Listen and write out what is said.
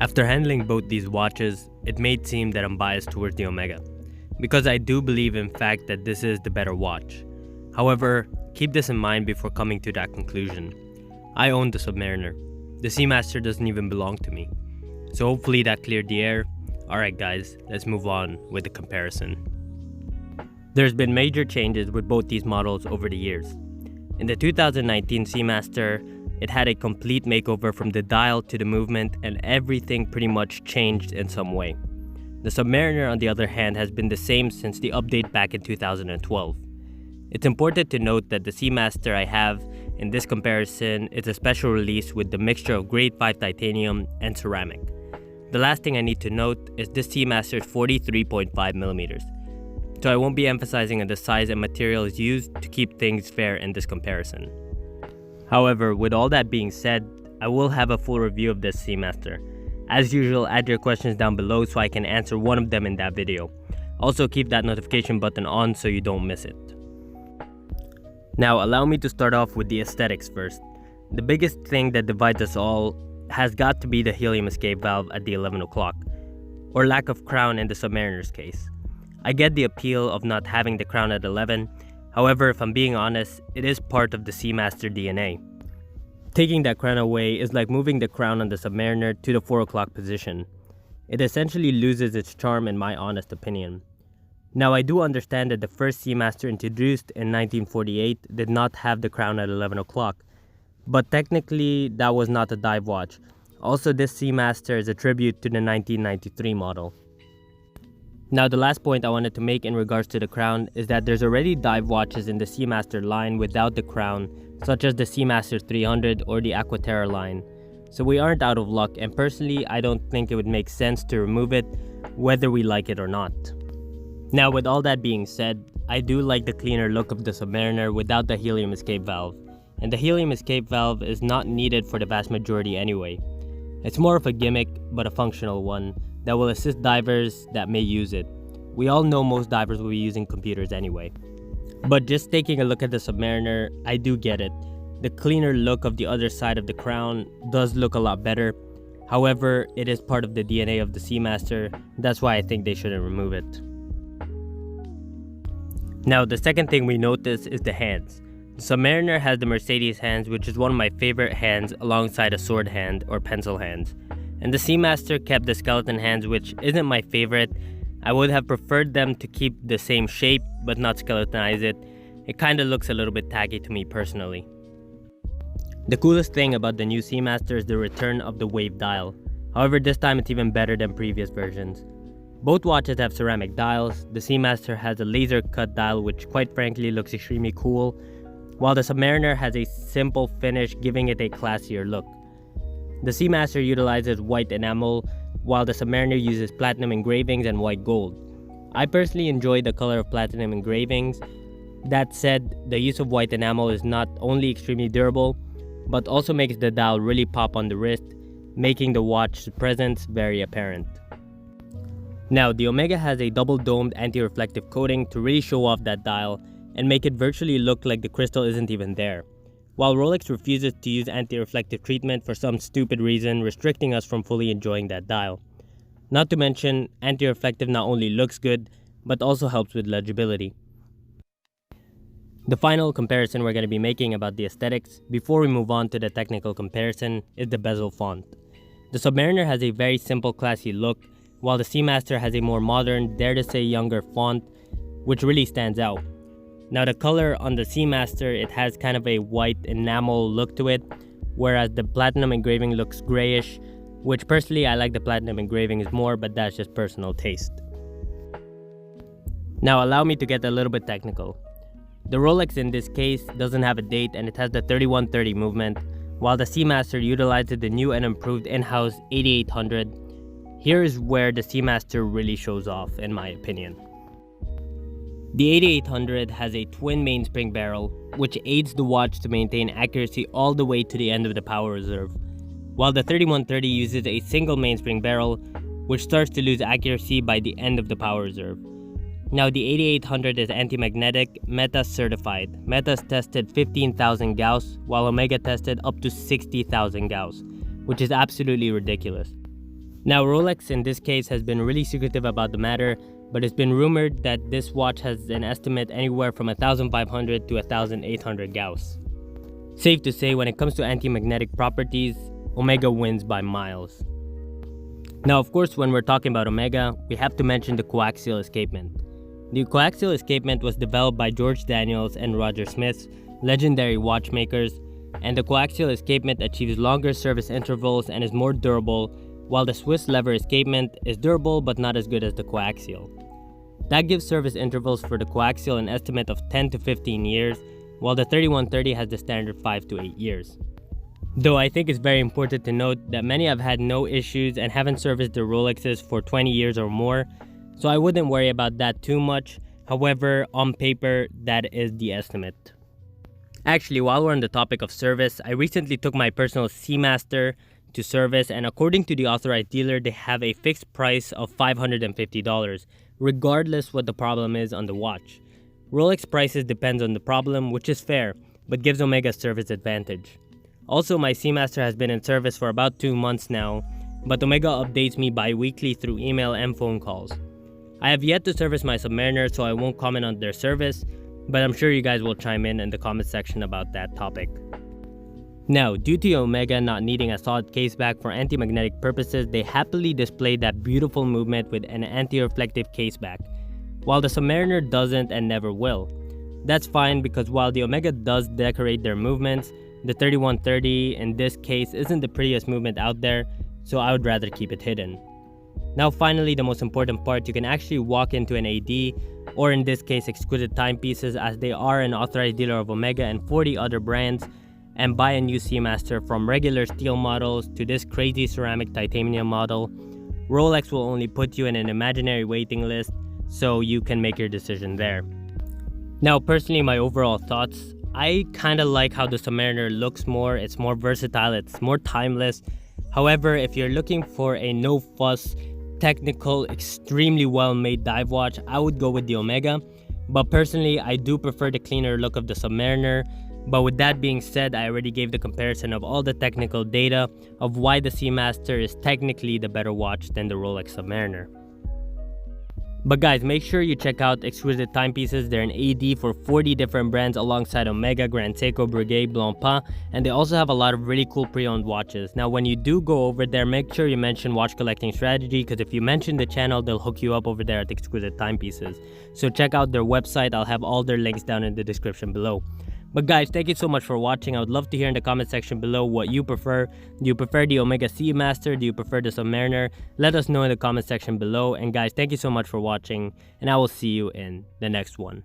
After handling both these watches, it may seem that I'm biased towards the Omega, because I do believe in fact that this is the better watch. However, keep this in mind before coming to that conclusion. I own the Submariner. The Seamaster doesn't even belong to me. So hopefully that cleared the air. Alright guys, let's move on with the comparison. There's been major changes with both these models over the years. In the 2019 Seamaster, it had a complete makeover from the dial to the movement, and everything pretty much changed in some way. The Submariner, on the other hand, has been the same since the update back in 2012. It's important to note that the Seamaster I have in this comparison is a special release with the mixture of grade 5 titanium and ceramic. The last thing I need to note is this Seamaster is 43.5mm, so I won't be emphasizing on the size and materials used to keep things fair in this comparison. However, with all that being said, I will have a full review of this Seamaster. As usual, add your questions down below so I can answer one of them in that video. Also, keep that notification button on so you don't miss it. Now, allow me to start off with the aesthetics first. The biggest thing that divides us all has got to be the helium escape valve at the 11 o'clock, or lack of crown in the Submariner's case. I get the appeal of not having the crown at 11, however, if I'm being honest, it is part of the Seamaster DNA. Taking that crown away is like moving the crown on the Submariner to the 4 o'clock position. It essentially loses its charm in my honest opinion. Now, I do understand that the first Seamaster introduced in 1948 did not have the crown at 11 o'clock, but technically that was not a dive watch. Also, this Seamaster is a tribute to the 1993 model. Now, the last point I wanted to make in regards to the crown is that there's already dive watches in the Seamaster line without the crown, such as the Seamaster 300 or the Aquaterra line. So we aren't out of luck, and personally, I don't think it would make sense to remove it, whether we like it or not. Now, with all that being said, I do like the cleaner look of the Submariner without the helium escape valve, and the helium escape valve is not needed for the vast majority anyway. It's more of a gimmick, but a functional one, that will assist divers that may use it. We all know most divers will be using computers anyway. But just taking a look at the Submariner, I do get it. The cleaner look of the other side of the crown does look a lot better. However, it is part of the DNA of the Seamaster, that's why I think they shouldn't remove it. Now, the second thing we notice is the hands. The Submariner has the Mercedes hands, which is one of my favorite hands alongside a sword hand or pencil hands. And the Seamaster kept the skeleton hands, which isn't my favorite. I would have preferred them to keep the same shape but not skeletonize it. It kinda looks a little bit tacky to me personally. The coolest thing about the new Seamaster is the return of the wave dial. However, this time it's even better than previous versions. Both watches have ceramic dials. The Seamaster has a laser cut dial, which quite frankly looks extremely cool, while the Submariner has a simple finish, giving it a classier look. The Seamaster utilizes white enamel, while the Submariner uses platinum engravings and white gold. I personally enjoy the color of platinum engravings. That said, the use of white enamel is not only extremely durable, but also makes the dial really pop on the wrist, making the watch's presence very apparent. Now, the Omega has a double-domed anti-reflective coating to really show off that dial and make it virtually look like the crystal isn't even there. While Rolex refuses to use anti-reflective treatment for some stupid reason, restricting us from fully enjoying that dial. Not to mention, anti-reflective not only looks good, but also helps with legibility. The final comparison we're going to be making about the aesthetics, before we move on to the technical comparison, is the bezel font. The Submariner has a very simple, classy look, while the Seamaster has a more modern, dare to say younger font, which really stands out. Now, the color on the Seamaster, it has kind of a white enamel look to it, whereas the platinum engraving looks grayish, which personally I like the platinum engravings more, but that's just personal taste. Now, allow me to get a little bit technical. The Rolex in this case doesn't have a date, and it has the 3130 movement, while the Seamaster utilizes the new and improved in-house 8800. Here is where the Seamaster really shows off, in my opinion. The 8800 has a twin mainspring barrel, which aids the watch to maintain accuracy all the way to the end of the power reserve, while the 3130 uses a single mainspring barrel, which starts to lose accuracy by the end of the power reserve. Now, the 8800 is anti-magnetic, Meta certified. Meta's tested 15,000 Gauss, while Omega tested up to 60,000 Gauss, which is absolutely ridiculous. Now, Rolex in this case has been really secretive about the matter, but it's been rumored that this watch has an estimate anywhere from 1500 to 1800 Gauss. Safe to say, when it comes to anti-magnetic properties, Omega wins by miles. Now, of course, when we're talking about Omega, we have to mention the coaxial escapement. The coaxial escapement was developed by George Daniels and Roger Smith, legendary watchmakers, and the coaxial escapement achieves longer service intervals and is more durable, while the Swiss lever escapement is durable but not as good as the coaxial. That gives service intervals for the coaxial an estimate of 10 to 15 years, while the 3130 has the standard 5 to 8 years. Though I think it's very important to note that many have had no issues and haven't serviced their Rolexes for 20 years or more, so I wouldn't worry about that too much. However, on paper, that is the estimate. Actually, while we're on the topic of service, I recently took my personal Seamaster to service, and according to the authorized dealer, they have a fixed price of $550, regardless what the problem is on the watch. Rolex prices depends on the problem, which is fair, but gives Omega service advantage. Also, my Seamaster has been in service for about 2 months now, but Omega updates me bi-weekly through email and phone calls. I have yet to service my Submariner, so I won't comment on their service, but I'm sure you guys will chime in the comment section about that topic. Now, due to Omega not needing a solid caseback for anti-magnetic purposes, they happily display that beautiful movement with an anti-reflective caseback, while the Submariner doesn't and never will. That's fine, because while the Omega does decorate their movements, the 3130 in this case isn't the prettiest movement out there, so I would rather keep it hidden. Now finally, the most important part, you can actually walk into an AD, or in this case Exquisite Timepieces, as they are an authorized dealer of Omega and 40 other brands, and buy a new Seamaster, from regular steel models to this crazy ceramic titanium model. Rolex will only put you in an imaginary waiting list, so you can make your decision there. Now personally, my overall thoughts, I kinda like how the Submariner looks more. It's more versatile, it's more timeless. However, if you're looking for a no-fuss, technical, extremely well-made dive watch, I would go with the Omega. But personally, I do prefer the cleaner look of the Submariner. But with that being said, I already gave the comparison of all the technical data of why the Seamaster is technically the better watch than the Rolex Submariner. But guys, make sure you check out Exquisite Timepieces. They're an AD for 40 different brands alongside Omega, Grand Seiko, Breguet, Blancpain, and they also have a lot of really cool pre-owned watches. Now when you do go over there, make sure you mention Watch Collecting Strategy, because if you mention the channel, they'll hook you up over there at Exquisite Timepieces. So check out their website. I'll have all their links down in the description below. But guys, thank you so much for watching. I would love to hear in the comment section below what you prefer. Do you prefer the Omega Seamaster? Do you prefer the Submariner? Let us know in the comment section below. And guys, thank you so much for watching, and I will see you in the next one.